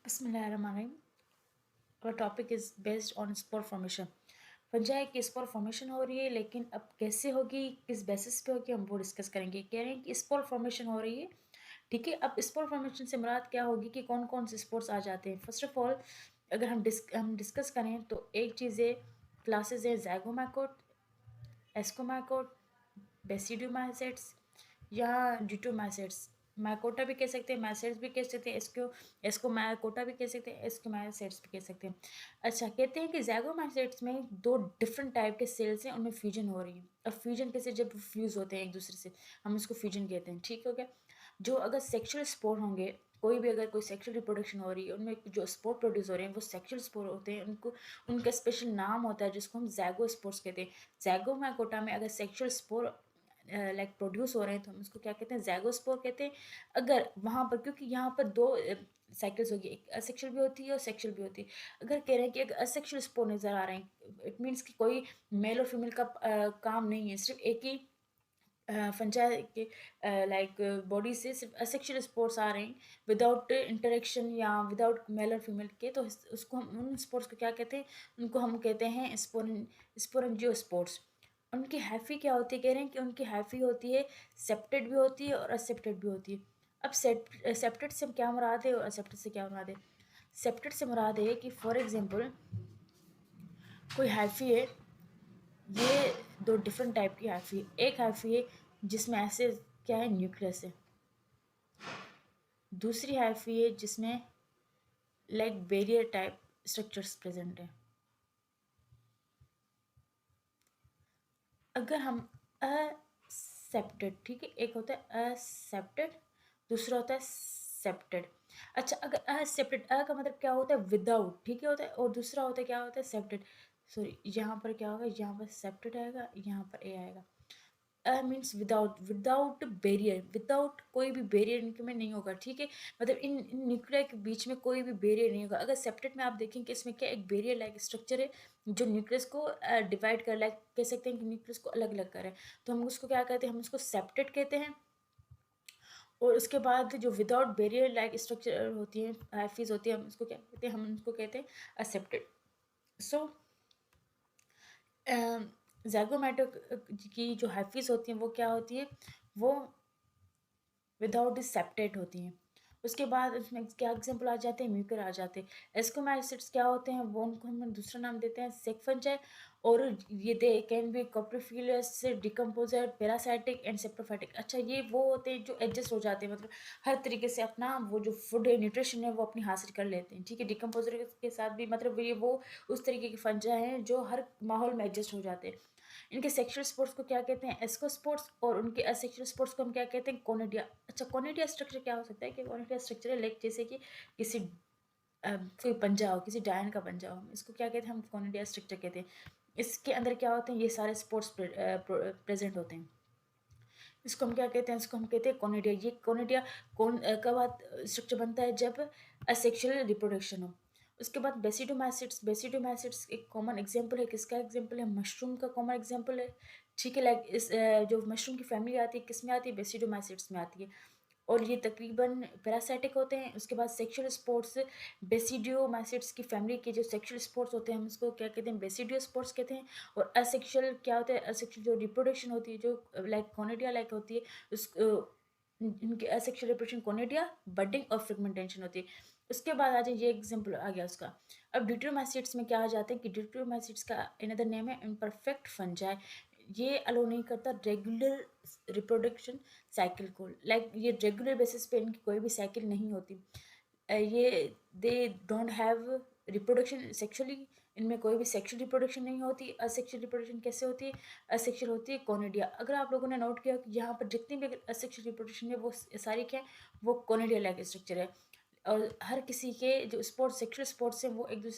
Bismillahirrahmanirrahim. Our topic is based on spore formation. Fungi की spore formation हो रही है, लेकिन अब कैसे होगी, किस बेसिस पे होगी, हम वो डिस्कस करेंगे। कह रहे हैं कि स्पोर फॉर्मेशन हो रही है, ठीक है। अब स्पोर फॉर्मेशन से मुराद क्या होगी कि कौन कौन से स्पोर्स आ जाते हैं। फर्स्ट ऑफ ऑल अगर हम डिस्कस करें तो एक चीज़ है, क्लासेस है ज़ाइगोमाइकोट, एस्कोमाइकोट, बेसिडोमाइसेट्स या डिटोमाइसेट्स। माइकोटा भी कह सकते हैं, माइसेट्स भी कह सकते हैं, इसको माइकोटा भी कह सकते हैं, इसको माइसेट्स भी कह सकते हैं। अच्छा, कहते हैं कि ज़ाइगोमाइसेट्स में दो डिफरेंट टाइप के सेल्स हैं, उनमें फ्यूजन हो रही है। अब फ्यूजन कैसे, जब फ्यूज़ होते हैं एक दूसरे से, हम उसको फ्यूजन कहते हैं, ठीक हो गया। जो अगर सेक्शुअल स्पोर होंगे, कोई भी अगर कोई सेक्शुअल रिप्रोडक्शन हो रही है, उनमें जो स्पोर प्रोड्यूस हो रहे हैं वो सेक्शुअल स्पोर होते हैं। उनको उनका स्पेशल नाम होता है जिसको हम ज़ाइगोस्पोर्स कहते हैं। ज़ाइगोमाइकोटा में अगर सेक्शुअल स्पोर लाइक प्रोड्यूस हो रहे हैं तो हम उसको क्या कहते हैं, ज़ाइगोस्पोर कहते हैं। अगर वहाँ पर, क्योंकि यहाँ पर दो साइकिल्स होगी, एक असेक्शुअल भी होती है और सेक्शुअल भी होती है। अगर कह रहे हैं कि अगर असेक्शुअल स्पोर नज़र आ रहे हैं, इट मीन्स कि कोई मेल और फीमेल का काम नहीं है, सिर्फ एक ही फंजाई के लाइक बॉडी से सिर्फ असेक्शुअल स्पोर्स आ रहे हैं विदाउट इंटरेक्शन या विदाउट मेल और फीमेल के, तो उसको हम उन स्पोर्ट्स को क्या कहते हैं, उनको हम कहते हैं स्पोरेंजियो स्पोर्ट्स। उनकी हैफी क्या होती है, कह रहे हैं कि उनकी हैफी होती है सेप्टेड भी होती है और असेप्टेड भी होती है। अब सेप्टेड से क्या मुराद है और असेप्टेड से क्या मुराद है। सेप्टेड से मुराद है कि फॉर एग्जांपल कोई हैफी है, ये दो डिफरेंट टाइप की हैफी है। एक हैफी है जिसमें ऐसे क्या है, न्यूक्लियस है। दूसरी हैफी है जिसमें like barrier type structures present है। अगर हम असेप्टेड, ठीक है, एक होता है असेप्टेड, दूसरा होता है सेप्टेड। अच्छा, अगर असेप्टेड, अ का मतलब क्या होता है, विदाउट, ठीक है, होता है, और दूसरा होता है क्या होता है, सेप्टेड। सॉरी, यहाँ पर क्या होगा, यहाँ पर सेप्टेड आएगा, यहाँ पर ए आएगा। Means without, without barrier, without कोई भी बैरियर इनके में नहीं होगा, ठीक है। मतलब इन न्यूक्लिया के बीच में कोई भी बैरियर नहीं होगा। अगर सेप्टेड में आप देखें कि इसमें क्या एक बैरियर लाइक स्ट्रक्चर है जो न्यूक्लियस को डिवाइड कर, लाइक कह सकते हैं कि न्यूक्लियस को अलग अलग करे, तो हम उसको क्या कहते हैं, हम उसको सेप्टेड कहते हैं। और उसके बाद जो विदाउट बैरियर लाइक स्ट्रक्चर होती है, हाइफीज होती है, हम उसको क्या कहते हैं, हम उसको कहते हैं असेप्टेड। सो ज़ैगोमेटो की जो हाइफीज होती हैं वो क्या होती है, वो विदाउट सेप्टेड होती हैं। उसके बाद उसमें क्या एग्जाम्पल आ जाते हैं, म्यूकर आ जाते हैं। एस्कोमाइसिट्स क्या होते हैं, वो उनको हम दूसरा नाम देते हैं सेक्फंजाई। और ये they can be coprophilous, decomposer, parasitic and saprophytic. अच्छा, ये वो होते हैं जो एडजस्ट हो जाते हैं, मतलब हर तरीके से अपना वो जो फूड है, न्यूट्रिशन है, वो अपनी हासिल कर लेते हैं, ठीक है। डिकम्पोजर के साथ भी, मतलब ये वो उस तरीके के फंजा हैं जो हर माहौल में एडजस्ट हो जाते हैं। इनके सेक्सुअल स्पोर्ट्स को क्या कहते हैं, एस्को स्पोर्ट्स, और उनके असेक्सुअल स्पोर्ट्स को हम क्या कहते हैं, कोनिडिया। अच्छा, कोनिडिया स्ट्रक्चर क्या हो सकता है, कि कोनिडिया स्ट्रक्चर है लाइक जैसे कि किसी कोई पंजा हो, किसी डायन का पंजा हो, इसको क्या कहते हैं, हम कोनिडिया स्ट्रक्चर कहते हैं। इसके अंदर क्या होते हैं, ये सारे स्पोर्ट्स प्रेजेंट होते हैं। इसको हम क्या कहते हैं, इसको हम कहते हैं कोनिडिया। ये कोनिडिया कब स्ट्रक्चर बनता है, जब असेक्सुअल रिप्रोडक्शन हो। उसके बाद बेसिडोमाइसिट्स, बेसिडोमाइसिट्स एक कॉमन एग्जांपल है, किसका एग्जांपल है, मशरूम का कॉमन एग्जांपल है, ठीक है। लाइक इस जो मशरूम की फैमिली आती है, किस में आती है, बेसिडोमाइसिट्स में आती है। और ये तकरीबन पैरासाइटिक होते हैं। उसके बाद सेक्सुअल स्पोर्ट्स, बेसिडियोमाइसिट्स की फैमिली के जो सेक्सुअल स्पोर्ट्स होते हैं, हम उसको क्या कहते हैं, बेसिडियो स्पोर्ट्स कहते हैं। और असेक्सुअल क्या होता है, असेक्सुअल जो रिप्रोडक्शन होती है, जो लाइक कोनिडिया लाइक होती है, उस इनके असेक्सुअल रिप्रोडक्शन कोनिडिया, बडिंग और फ्रेगमेंटेशन होती है। उसके बाद आ जाए, ये एग्जाम्पल आ गया उसका। अब ड्यूटेरोमाइसिट्स में क्या आ जाते हैं कि ड्यूटेरोमाइसिट्स का अनदर नेम है इम्परफेक्ट फंजाई। ये अलो नहीं करता रेगुलर रिप्रोडक्शन साइकिल को, लाइक ये रेगुलर बेसिस पे इनकी कोई भी साइकिल नहीं होती। ये they don't have reproduction sexually, इनमें कोई भी सेक्सुअल रिप्रोडक्शन नहीं होती। असेक्सुअल रिप्रोडक्शन कैसे होती है, असेक्सुअल होती है कोनिडिया। अगर आप लोगों ने नोट किया कि यहाँ पर जितनी भी असेक्सुअल रिप्रोडक्शन है वो सारी क्या है, वो कोनिडिया लाइक स्ट्रक्चर है। और हर किसी के जो स्पोर्ट्स, सेक्सुअल स्पोर्ट्स हैं, वो एक दूसरे